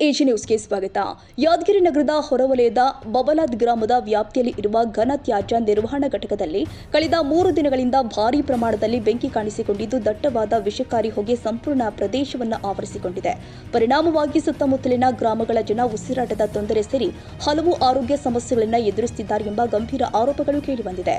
AG ನ್ಯೂಸ್ಗೆ ಸ್ವಾಗತ. ಯಾದಗಿರಿ ನಗರದ ಹೊರವಲಯದ ಬಬಲಾದ್ ಗ್ರಾಮದ ವ್ಯಾಪ್ತಿಯಲ್ಲಿ ಇರುವ ಘನ ತ್ಯಾಜ್ಯ ನಿರ್ವಹಣಾ ಘಟಕದಲ್ಲಿ ಕಳೆದ 3 ದಿನಗಳಿಂದ ಭಾರೀ ಪ್ರಮಾಣದಲ್ಲಿ ಬೆಂಕಿ ಕಾಣಿಸಿಕೊಂಡಿದ್ದು ದಟ್ಟವಾದ ವಿಷಕಾರಿ ಹೊಗೆ ಸಂಪೂರ್ಣ ಪ್ರದೇಶವನ್ನು ಆವರಿಸಿಕೊಂಡಿದೆ. ಪರಿಣಾಮವಾಗಿ ಸುತ್ತಮುತ್ತಲಿನ ಗ್ರಾಮಗಳ ಜನ ಉಸಿರಾಟದ ತೊಂದರೆ ಸೇರಿ ಹಲವು ಆರೋಗ್ಯ ಸಮಸ್ಯೆಗಳನ್ನು ಎದುರಿಸುತ್ತಿದ್ದಾರೆ ಎಂಬ ಗಂಭೀರ ಆರೋಪಗಳು ಕೇಳಿಬಂದಿದೆ.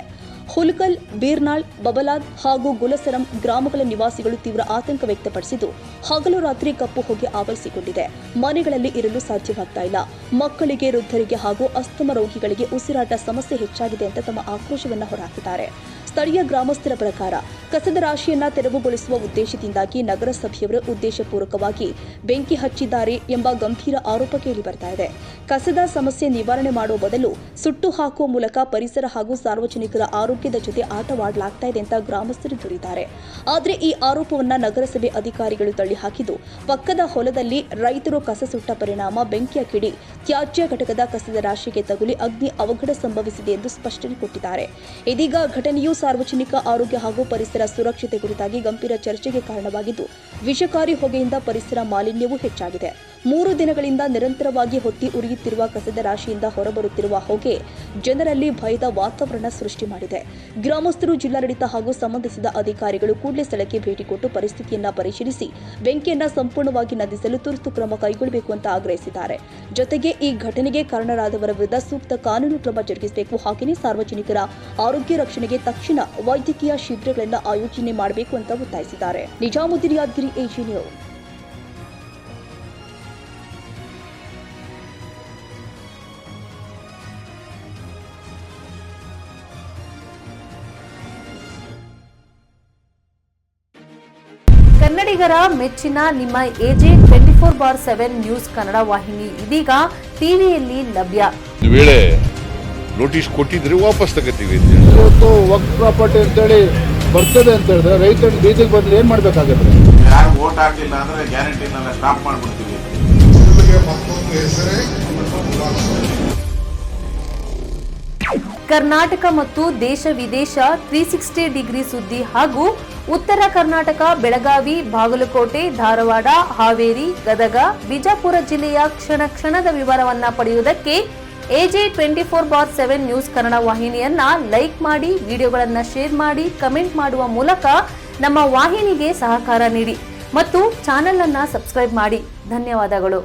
ಹುಲ್ಕಲ್, ಬೀರ್ನಾಳ್, ಬಬಲಾದ್ ಹಾಗೂ ಗುಲಸರಂ ಗ್ರಾಮಗಳ ನಿವಾಸಿಗಳು ತೀವ್ರ ಆತಂಕ ವ್ಯಕ್ತಪಡಿಸಿದ್ದು ಹಗಲು ರಾತ್ರಿ ಕಪ್ಪು ಹೊಗೆ ಆವರಿಸಿಕೊಂಡಿದೆ. ಮನೆಗಳಲ್ಲಿ ಇರಲು ಸಾಧ್ಯವಾಗ್ತಾ ಇಲ್ಲ. ಮಕ್ಕಳಿಗೆ, ವೃದ್ಧರಿಗೆ ಹಾಗೂ ಅಸ್ತಮ ರೋಗಿಗಳಿಗೆ ಉಸಿರಾಟ ಸಮಸ್ಯೆ ಹೆಚ್ಚಾಗಿದೆ ಅಂತ ತಮ್ಮ ಆಕ್ರೋಶವನ್ನು ಹೊರಹಾಕಿದ್ದಾರೆ. ಸ್ಥಳೀಯ ಗ್ರಾಮಸ್ಥರ ಪ್ರಕಾರ ಕಸದ ರಾಶಿಯನ್ನ ತೆರವುಗೊಳಿಸುವ ಉದ್ದೇಶದಿಂದಾಗಿ ನಗರಸಭೆಯವರು ಉದ್ದೇಶಪೂರ್ವಕವಾಗಿ ಬೆಂಕಿ ಹಚ್ಚಿದ್ದಾರೆ ಎಂಬ ಗಂಭೀರ ಆರೋಪ ಕೇಳಿಬರ್ತಾ ಇದೆ. ಕಸದ ಸಮಸ್ಯೆ ನಿವಾರಣೆ ಮಾಡುವ ಬದಲು ಸುಟ್ಟು ಹಾಕುವ ಮೂಲಕ ಪರಿಸರ ಹಾಗೂ ಸಾರ್ವಜನಿಕರ ಆರೋಗ್ಯದ ಜೊತೆ ಆಟವಾಡಲಾಗ್ತಾ ಇದೆ ಅಂತ ಗ್ರಾಮಸ್ಥರು ದೂರಿದ್ದಾರೆ. ಆದರೆ ಈ ಆರೋಪವನ್ನ ನಗರಸಭೆ ಅಧಿಕಾರಿಗಳು ತಳ್ಳಿಹಾಕಿದ್ದು ಪಕ್ಕದ ಹೊಲದಲ್ಲಿ ರೈತರು ಕಸ ಸುಟ್ಟ ಪರಿಣಾಮ ಬೆಂಕಿಯ ಕಿಡಿ ತ್ಯಾಜ್ಯ ಘಟಕದ ಕಸದ ರಾಶಿಗೆ ತಗುಲಿ ಅಗ್ನಿ ಅವಘಡ ಸಂಭವಿಸಿದೆ ಎಂದು ಸ್ಪಷ್ಟನೆ ಕೊಟ್ಟಿದ್ದಾರೆ. ಇದೀಗ ಘಟನೆಯು ಸಾರ್ವಜನಿಕ ಆರೋಗ್ಯ ಹಾಗೂ ಪರಿಸರ ಸುರಕ್ಷತೆ ಕುರಿತಾಗಿ ಗಂಭೀರ ಚರ್ಚೆಗೆ ಕಾರಣವಾಗಿದ್ದು ವಿಷಕಾರಿ ಹೊಗೆಯಿಂದ ಪರಿಸರ ಮಾಲಿನ್ಯವೂ ಹೆಚ್ಚಾಗಿದೆ. 3 ದಿನಗಳಿಂದ ನಿರಂತರವಾಗಿ ಹೊತ್ತಿ ಉರಿಯುತ್ತಿರುವ ಕಸದ ರಾಶಿಯಿಂದ ಹೊರಬರುತ್ತಿರುವ ಹೊಗೆ ಜನರಲ್ಲಿ ಭಯದ ವಾತಾವರಣ ಸೃಷ್ಟಿ ಮಾಡಿದೆ. ಗ್ರಾಮಸ್ಥರು, ಜಿಲ್ಲಾಡಳಿತ ಹಾಗೂ ಸಂಬಂಧಿಸಿದ ಅಧಿಕಾರಿಗಳು ಕೂಡಲೇ ಸ್ಥಳಕ್ಕೆ ಭೇಟಿ ಕೊಟ್ಟು ಪರಿಸ್ಥಿತಿಯನ್ನ ಪರಿಶೀಲಿಸಿ ಬೆಂಕಿಯನ್ನ ಸಂಪೂರ್ಣವಾಗಿ ನಂದಿಸಲು ತುರ್ತು ಕ್ರಮ ಕೈಗೊಳ್ಳಬೇಕು ಅಂತ ಆಗ್ರಹಿಸಿದ್ದಾರೆ. ಜೊತೆಗೆ ಈ ಘಟನೆಗೆ ಕಾರಣರಾದವರ ವಿರುದ್ಧ ಸೂಕ್ತ ಕಾನೂನು ಕ್ರಮ ಜರುಗಿಸಬೇಕು. ಹಾಗೆಯೇ ಸಾರ್ವಜನಿಕರ ಆರೋಗ್ಯ ರಕ್ಷಣೆಗೆ ತಕ್ಷಣ ವೈದ್ಯಕೀಯ ಶಿಬಿರಗಳನ್ನು ಆಯೋಜನೆ ಮಾಡಬೇಕು ಅಂತ ಒತ್ತಾಯಿಸಿದ್ದಾರೆ. Nizamuddin, Yadgir, AG news. ಕನ್ನಡಿಗರ ಮೆಚ್ಚಿನ ನಿಮ್ಮ ಎಜೆ 24/7 ನ್ಯೂಸ್ ಕನ್ನಡ ವಾಹಿನಿ ಇದೀಗ ಟಿವಿಯಲ್ಲಿ ಲಭ್ಯ. ವೇಳೆ ನೋಟಿಸ್ ಕೊಟ್ಟಿದ್ರೆ ವಾಪಸ್ ತಗೋತೀವಿ. ಇವತ್ತು ವಕ್ಫ್ ಪ್ರಾಪರ್ಟಿ ಅಂತೇಳಿ ಬರ್ತದೆ ಅಂತ ಹೇಳಿದ್ರೆ ರೈತರು ಬೀದಿಗೆ ಬಂದ್ರೆ ಏನ್ ಮಾಡ್ಬೇಕಾಗುತ್ತೆ? ಯಾರು ವೋಟ್ ಹಾಕಿಲ್ಲ ಅಂದ್ರೆ ಗ್ಯಾರಂಟಿನೆಲ್ಲ ಸ್ಟಾಪ್ ಮಾಡ್ಬಿಡ್ತೀವಿ. ಕರ್ನಾಟಕ ಮತ್ತು ದೇಶ ವಿದೇಶ 360 ಡಿಗ್ರಿ ಸುದ್ದಿ ಹಾಗೂ ಉತ್ತರ ಕರ್ನಾಟಕ, ಬೆಳಗಾವಿ, ಬಾಗಲಕೋಟೆ, ಧಾರವಾಡ, ಹಾವೇರಿ, ಗದಗ, ಬಿಜಾಪುರ ಜಿಲ್ಲೆಯ ಕ್ಷಣ ಕ್ಷಣದ ವಿವರವನ್ನ ಪಡೆಯುವುದಕ್ಕೆ ಎಜೆ 24/7 ನ್ಯೂಸ್ ಕನ್ನಡ ವಾಹಿನಿಯನ್ನ ಲೈಕ್ ಮಾಡಿ, ವಿಡಿಯೋಗಳನ್ನ ಶೇರ್ ಮಾಡಿ, ಕಮೆಂಟ್ ಮಾಡುವ ಮೂಲಕ ನಮ್ಮ ವಾಹಿನಿಗೆ ಸಹಕಾರ ನೀಡಿ ಮತ್ತು ಚಾನೆಲ್ ಅನ್ನ ಸಬ್ಸ್ಕ್ರೈಬ್ ಮಾಡಿ. ಧನ್ಯವಾದಗಳು.